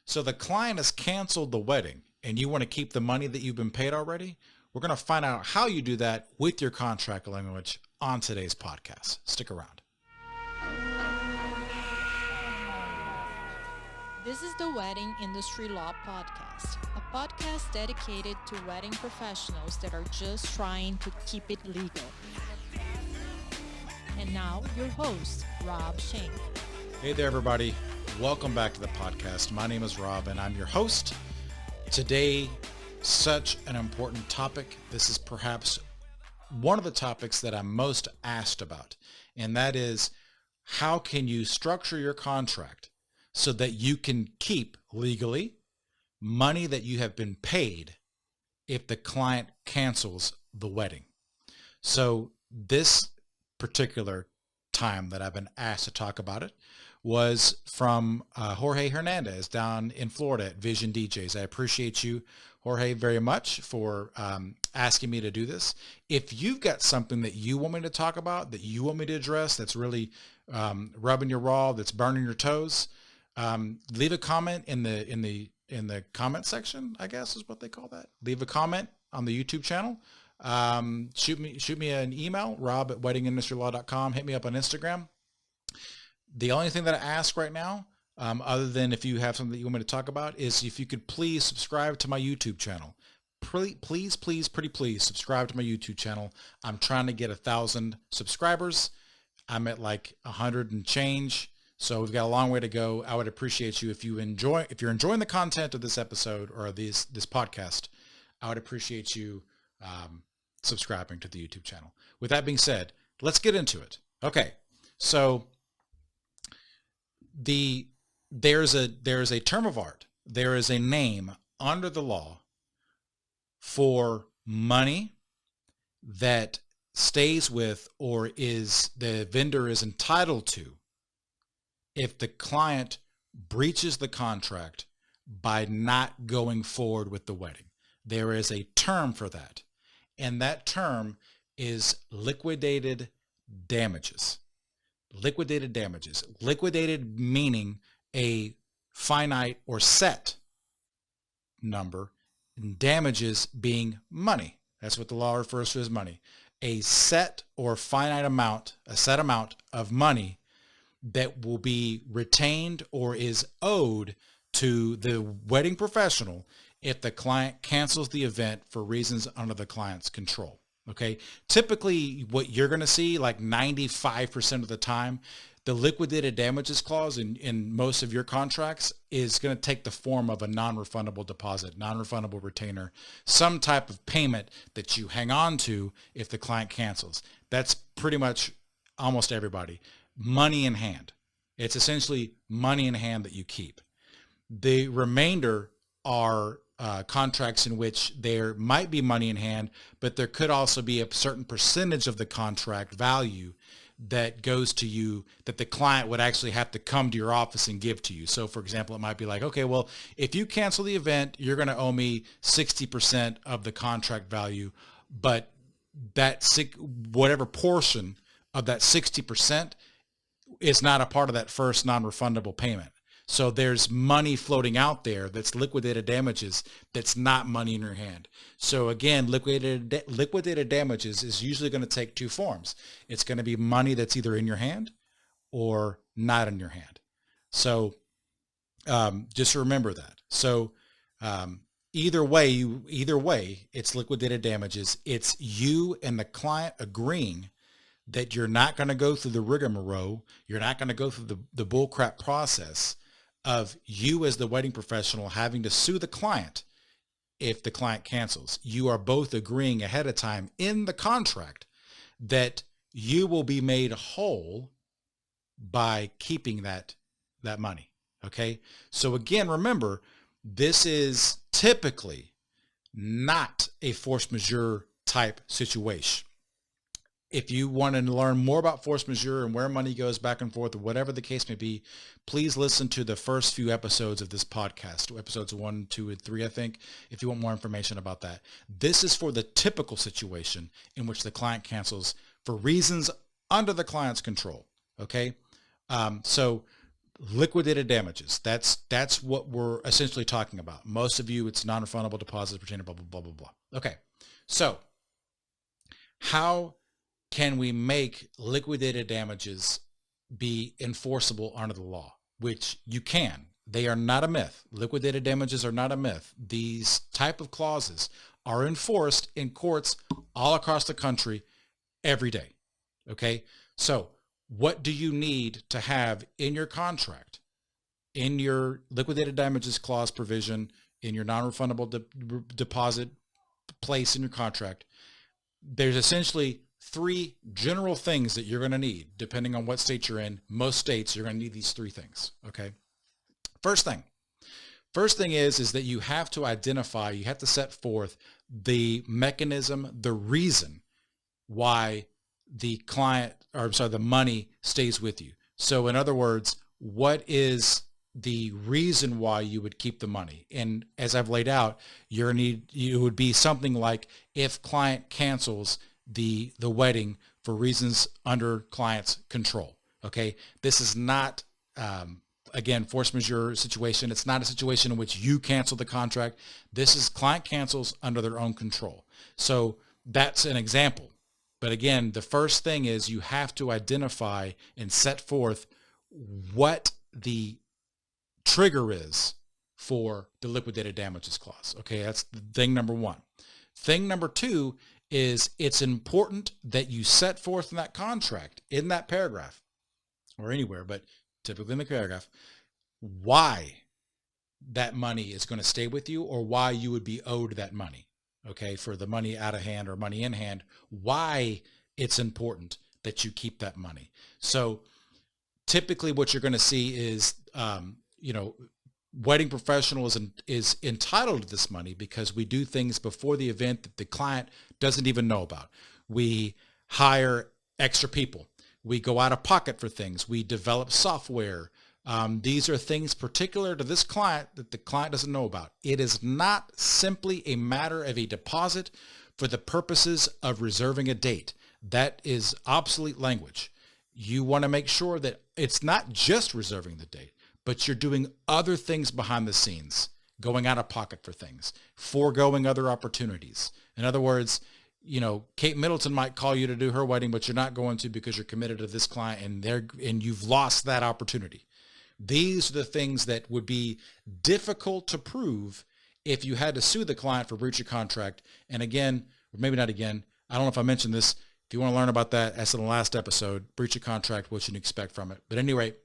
So the client has canceled the wedding and you want to keep the money that you've been paid already. We're going to find out how you do that with your contract language on today's podcast. Stick around. This is the Wedding Industry Law Podcast, a podcast dedicated to wedding professionals that are just trying to keep it legal. And now, your host, Rob Shank. Hey there, everybody. Welcome back to the podcast. My name is Rob, and I'm your host. Today, such an important topic. This is perhaps one of the topics that I'm most asked about, and that is how can you structure your contract so that you can keep legally money that you have been paid if the client cancels the wedding. So this particular time that I've been asked to talk about it was from Jorge Hernandez down in Florida at Vision DJs. I appreciate you, Jorge, very much for asking me to do this. If you've got something that you want me to talk about, that you want me to address, that's really rubbing your raw, that's burning your toes, leave a comment in the comment section, I guess is what they call that. Leave a comment on the YouTube channel. Shoot me an email, rob@weddingindustrylaw.com. Hit me up on Instagram. The only thing that I ask right now, other than if you have something that you want me to talk about, is if you could please subscribe to my YouTube channel. Please, pretty please subscribe to my YouTube channel. I'm trying to get 1,000 subscribers. I'm at like 100 and change. So we've got a long way to go. I would appreciate you if you're enjoying the content of this episode or this podcast. I would appreciate you subscribing to the YouTube channel. With that being said, let's get into it. Okay, so there's a term of art. There is a name under the law for money that stays with or is the vendor is entitled to if the client breaches the contract by not going forward with the wedding. There is a term for that, and that term is liquidated damages. Liquidated damages. Liquidated meaning a finite or set number, and damages being money. That's what the law refers to as money. A set or finite amount, a set amount of money that will be retained or is owed to the wedding professional if the client cancels the event for reasons under the client's control. Okay. Typically what you're going to see, like 95% of the time, the liquidated damages clause in most of your contracts is going to take the form of a non-refundable deposit, non-refundable retainer, some type of payment that you hang on to if the client cancels. That's pretty much almost everybody. Money in hand. It's essentially money in hand that you keep. The remainder are contracts in which there might be money in hand, but there could also be a certain percentage of the contract value that goes to you that the client would actually have to come to your office and give to you. So for example, it might be like, okay, well, if you cancel the event, you're going to owe me 60% of the contract value, but that whatever portion of that 60% is not a part of that first non-refundable payment. So there's money floating out there that's liquidated damages that's not money in your hand. So again, liquidated damages is usually going to take two forms. It's going to be money that's either in your hand or not in your hand. So just remember that. So either way, it's liquidated damages. It's you and the client agreeing that you're not going to go through the rigmarole. You're not going to go through the bullcrap process of you as the wedding professional having to sue the client if the client cancels. You are both agreeing ahead of time in the contract that you will be made whole by keeping that money. Okay. So again, remember, this is typically not a force majeure type situation. If you want to learn more about force majeure and where money goes back and forth, or whatever the case may be, please listen to the first few episodes of this podcast, episodes 1, 2, and 3, I think, if you want more information about that. This is for the typical situation in which the client cancels for reasons under the client's control. Okay. So liquidated damages. That's what we're essentially talking about. Most of you, it's non-refundable deposits pertaining, blah, blah, blah, blah, blah. Okay. So how can we make liquidated damages be enforceable under the law? Which you can. They are not a myth. Liquidated damages are not a myth. These type of clauses are enforced in courts all across the country every day. Okay. So what do you need to have in your contract, in your liquidated damages clause provision, in your non-refundable deposit place in your contract? There's essentially 3 general things that you're going to need, depending on what state you're in. Most states, you're going to need these 3 things. Okay. First thing is that you have to identify, you have to set forth the mechanism, the reason why the the money stays with you. So in other words, what is the reason why you would keep the money? And as I've laid out, it would be something like if client cancels the wedding for reasons under client's control. Okay. This is not, again, force majeure situation. It's not a situation in which you cancel the contract. This is client cancels under their own control. So that's an example. But again, the first thing is you have to identify and set forth what the trigger is for the liquidated damages clause. Okay, that's thing number 1. Thing number 2 is it's important that you set forth in that contract, in that paragraph, or anywhere, but typically in the paragraph, why that money is going to stay with you or why you would be owed that money. Okay, for the money out of hand or money in hand, why it's important that you keep that money. So typically what you're going to see is, wedding professional is entitled to this money because we do things before the event that the client doesn't even know about. We hire extra people. We go out of pocket for things. We develop software. These are things particular to this client that the client doesn't know about. It is not simply a matter of a deposit for the purposes of reserving a date. That is obsolete language. You want to make sure that it's not just reserving the date, but you're doing other things behind the scenes, going out of pocket for things, foregoing other opportunities. In other words, Kate Middleton might call you to do her wedding, but you're not going to because you're committed to this client and you've lost that opportunity. These are the things that would be difficult to prove if you had to sue the client for breach of contract. And again, or maybe not again, I don't know if I mentioned this. If you want to learn about that, as in the last episode, breach of contract, what you can expect from it. But anyway,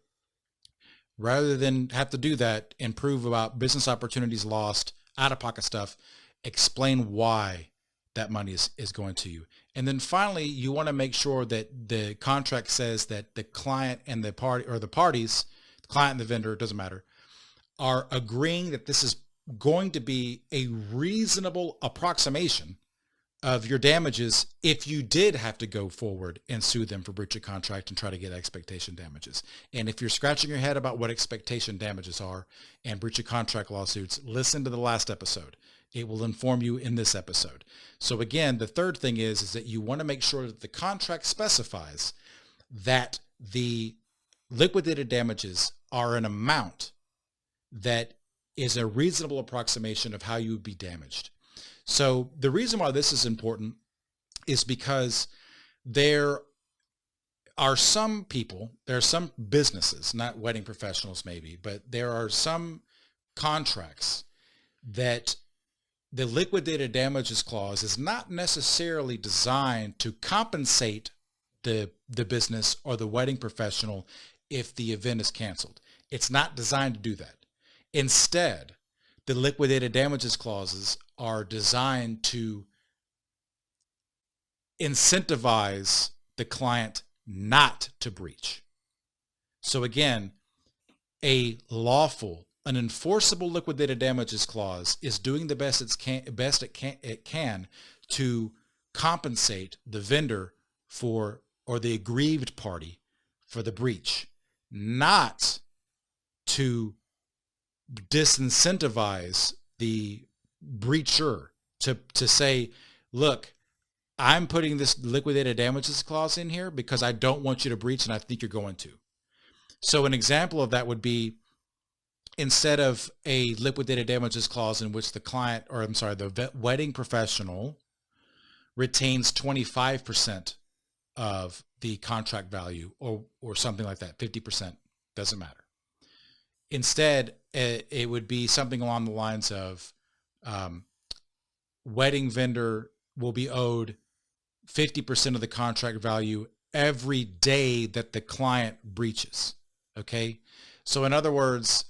rather than have to do that and prove about business opportunities lost, out-of-pocket stuff, explain why that money is going to you. And then finally, you want to make sure that the contract says that the client and the party, or the parties, the client and the vendor, it doesn't matter, are agreeing that this is going to be a reasonable approximation of your damages if you did have to go forward and sue them for breach of contract and try to get expectation damages. And if you're scratching your head about what expectation damages are and breach of contract lawsuits, listen to the last episode. It will inform you in this episode. So again, the third thing is that you want to make sure that the contract specifies that the liquidated damages are an amount that is a reasonable approximation of how you would be damaged. So the reason why this is important is because there are some people, there are some businesses, not wedding professionals maybe, but there are some contracts that the liquidated damages clause is not necessarily designed to compensate the business or the wedding professional if the event is canceled. It's not designed to do that. Instead, the liquidated damages clauses are designed to incentivize the client not to breach. So again, an enforceable liquidated damages clause is doing the best it can to compensate the vendor for, or the aggrieved party for, the breach, not to disincentivize the breacher to say, look, I'm putting this liquidated damages clause in here because I don't want you to breach and I think you're going to. So an example of that would be, instead of a liquidated damages clause in which the wedding professional retains 25% of the contract value, or something like that, 50%, doesn't matter. Instead, it would be something along the lines of, wedding vendor will be owed 50% of the contract value every day that the client breaches. Okay. So in other words,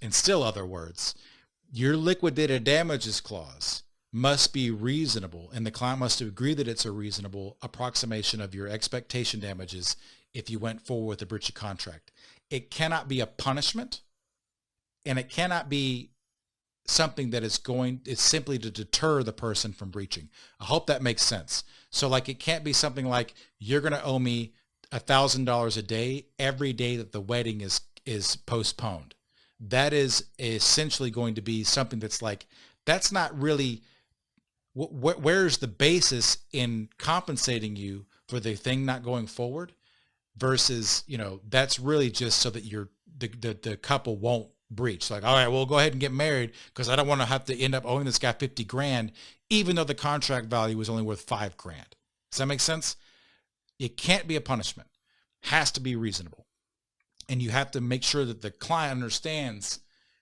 your liquidated damages clause must be reasonable, and the client must agree that it's a reasonable approximation of your expectation damages if you went forward with a breach of contract. It cannot be a punishment, and it cannot be something that is simply to deter the person from breaching. I hope that makes sense. So like, it can't be something like, you're going to owe me $1,000 a day every day that the wedding is postponed. That is essentially going to be something that's like, that's not really, where's the basis in compensating you for the thing not going forward, versus, that's really just so that the couple won't breach. Like, all right, we'll go ahead and get married because I don't want to have to end up owing this guy 50 grand, even though the contract value was only worth 5 grand. Does that make sense? It can't be a punishment. Has to be reasonable. And you have to make sure that the client understands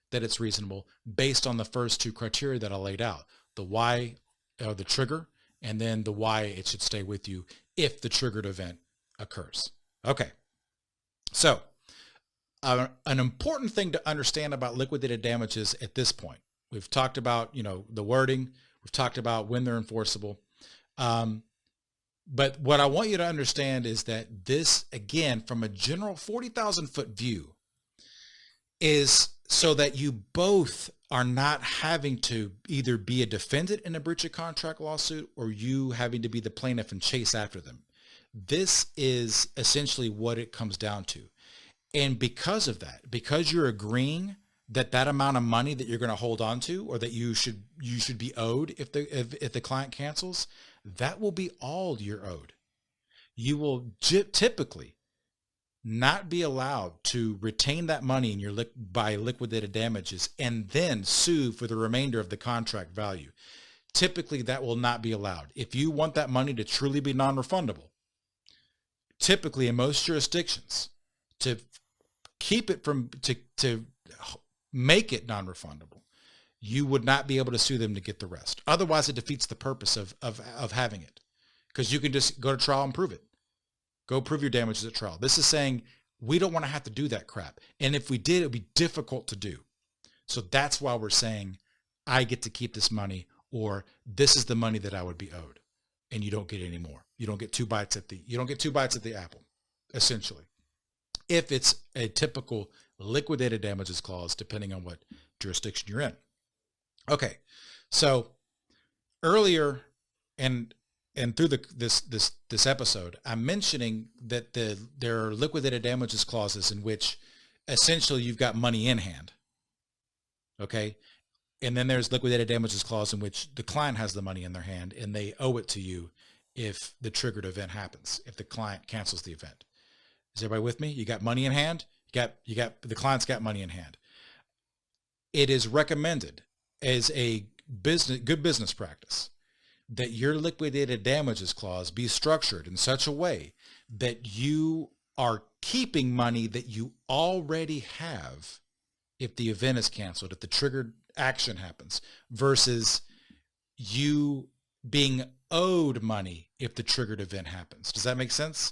that it's reasonable based on the first 2 criteria that I laid out: the why, the trigger, and then the why it should stay with you if the triggered event occurs. Okay. So an important thing to understand about liquidated damages at this point, we've talked about, the wording, we've talked about when they're enforceable. But what I want you to understand is that this, again, from a general 40,000 foot view, is so that you both are not having to either be a defendant in a breach of contract lawsuit, or you having to be the plaintiff and chase after them. This is essentially what it comes down to. And because of that, because you're agreeing that amount of money that you're going to hold on to, or that you should be owed if the client cancels, that will be all you're owed. You will typically not be allowed to retain that money in by liquidated damages and then sue for the remainder of the contract value. Typically, that will not be allowed. If you want that money to truly be non-refundable, typically in most jurisdictions, to keep it to make it non-refundable, you would not be able to sue them to get the rest. Otherwise, it defeats the purpose of having it, because you can just go to trial and prove it. Go prove your damages at trial. This is saying we don't want to have to do that crap. And if we did, it would be difficult to do. So that's why we're saying I get to keep this money, or this is the money that I would be owed, and you don't get any more. You don't get two bites at the apple, essentially. If it's a typical liquidated damages clause, depending on what jurisdiction you're in. Okay, so earlier and through this episode, I'm mentioning that there are liquidated damages clauses in which essentially you've got money in hand. Okay, and then there's liquidated damages clause in which the client has the money in their hand and they owe it to you if the triggered event happens, if the client cancels the event. Is everybody with me? You got money in hand. You got the client's got money in hand. It is recommended as a good business practice that your liquidated damages clause be structured in such a way that you are keeping money that you already have if the event is canceled, if the triggered action happens, versus you being owed money if the triggered event happens. Does that make sense?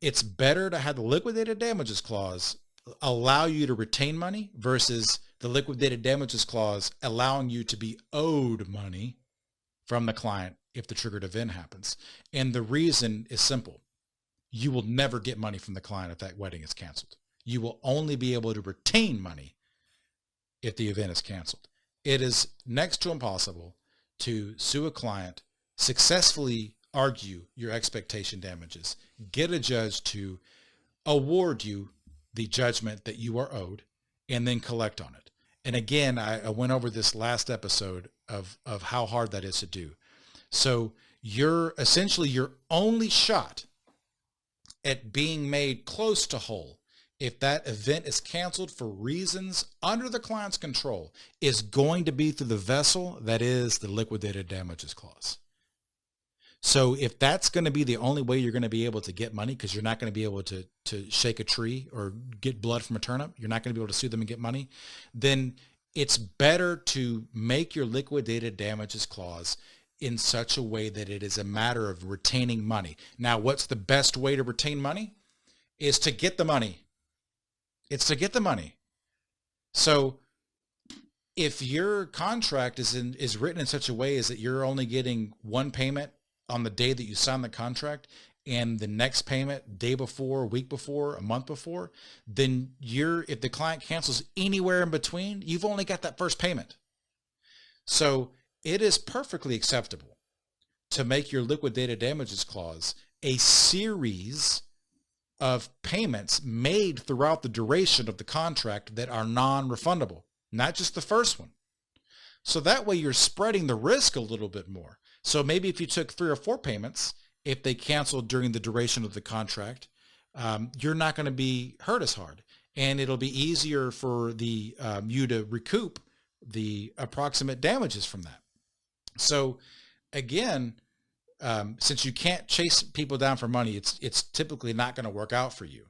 It's better to have the liquidated damages clause allow you to retain money versus the liquidated damages clause allowing you to be owed money from the client if the triggered event happens. And the reason is simple. You will never get money from the client if that wedding is canceled. You will only be able to retain money if the event is canceled. It is next to impossible to sue a client, successfully argue your expectation damages, get a judge to award you the judgment that you are owed, and then collect on it. And again, I went over this last episode of how hard that is to do. So you're essentially your only shot at being made close to whole if that event is canceled for reasons under the client's control, is going to be through the vessel that is the liquidated damages clause. So if that's going to be the only way you're going to be able to get money, because you're not going to be able to shake a tree or get blood from a turnip, you're not going to be able to sue them and get money, then it's better to make your liquidated damages clause in such a way that it is a matter of retaining money. Now, what's the best way to retain money? Is to get the money. It's to get the money. So if your contract is written in such a way as that you're only getting one payment on the day that you sign the contract, and the next payment day before, a week before, a month before, then if the client cancels anywhere in between, you've only got that first payment. So it is perfectly acceptable to make your liquidated damages clause a series of payments made throughout the duration of the contract that are non-refundable, not just the first one. So that way you're spreading the risk a little bit more. So maybe if you took 3 or 4 payments, if they canceled during the duration of the contract, you're not going to be hurt as hard, and it'll be easier for you to recoup the approximate damages from that. So again, since you can't chase people down for money, it's typically not going to work out for you.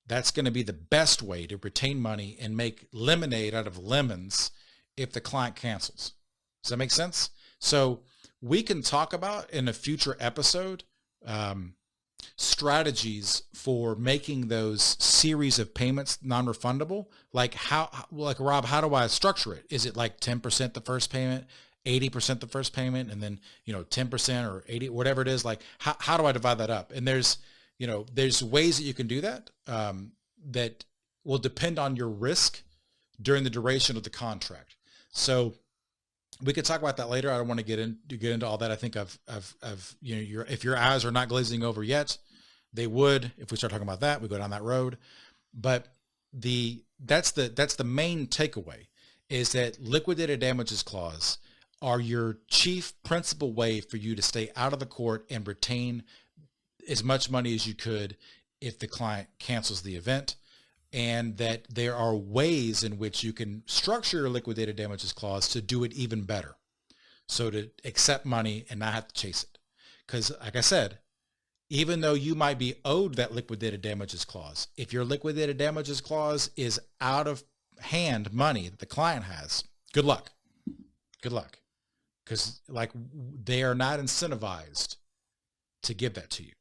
That's going to be the best way to retain money and make lemonade out of lemons if the client cancels. Does that make sense? So we can talk about in a future episode strategies for making those series of payments non-refundable. Like Rob, how do I structure it? Is it like 10% the first payment, 80% the first payment, and then 10% or 80, whatever it is? Like how do I divide that up? And there's ways that you can do that that will depend on your risk during the duration of the contract. So we could talk about that later. I don't want to get into all that. I think if your eyes are not glazing over yet, they would if we start talking about that. We go down that road. But that's the main takeaway, is that liquidated damages clause are your chief principal way for you to stay out of the court and retain as much money as you could if the client cancels the event. And that there are ways in which you can structure your liquidated damages clause to do it even better. So to accept money and not have to chase it. Because like I said, even though you might be owed that liquidated damages clause, if your liquidated damages clause is out of hand money that the client has, good luck. Good luck. Because they are not incentivized to give that to you.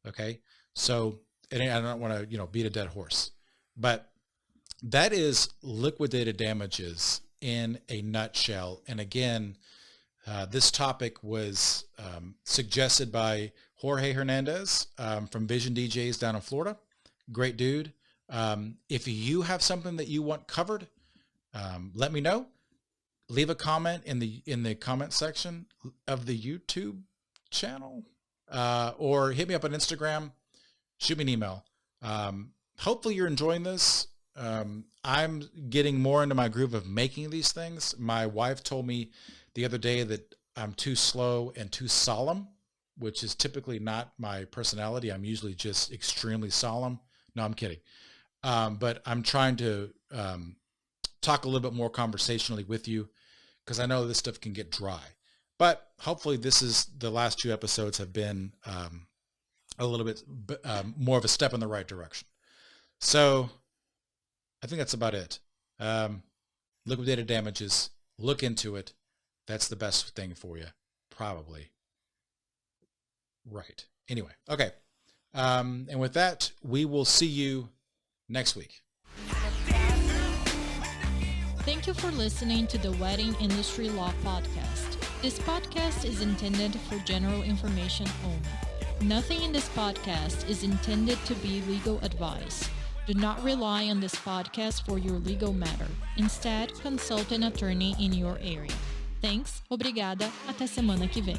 Okay? So, and I don't want to, beat a dead horse. But that is liquidated damages in a nutshell. And again, this topic was suggested by Jorge Hernandez from Vision DJs down in Florida. Great dude. If you have something that you want covered, let me know. Leave a comment in the comment section of the YouTube channel, or hit me up on Instagram. Shoot me an email. Hopefully you're enjoying this. I'm getting more into my groove of making these things. My wife told me the other day that I'm too slow and too solemn, which is typically not my personality. I'm usually just extremely solemn. No, I'm kidding. But I'm trying to talk a little bit more conversationally with you, because I know this stuff can get dry. But hopefully the last 2 episodes have been a little bit more of a step in the right direction. So I think that's about it. Liquidated damages, look into it. That's the best thing for you, probably. Right. Anyway, okay. And with that, we will see you next week. Thank you for listening to the Wedding Industry Law Podcast. This podcast is intended for general information only. Nothing in this podcast is intended to be legal advice. Do not rely on this podcast for your legal matter. Instead, consult an attorney in your area. Thanks, obrigada, até semana que vem.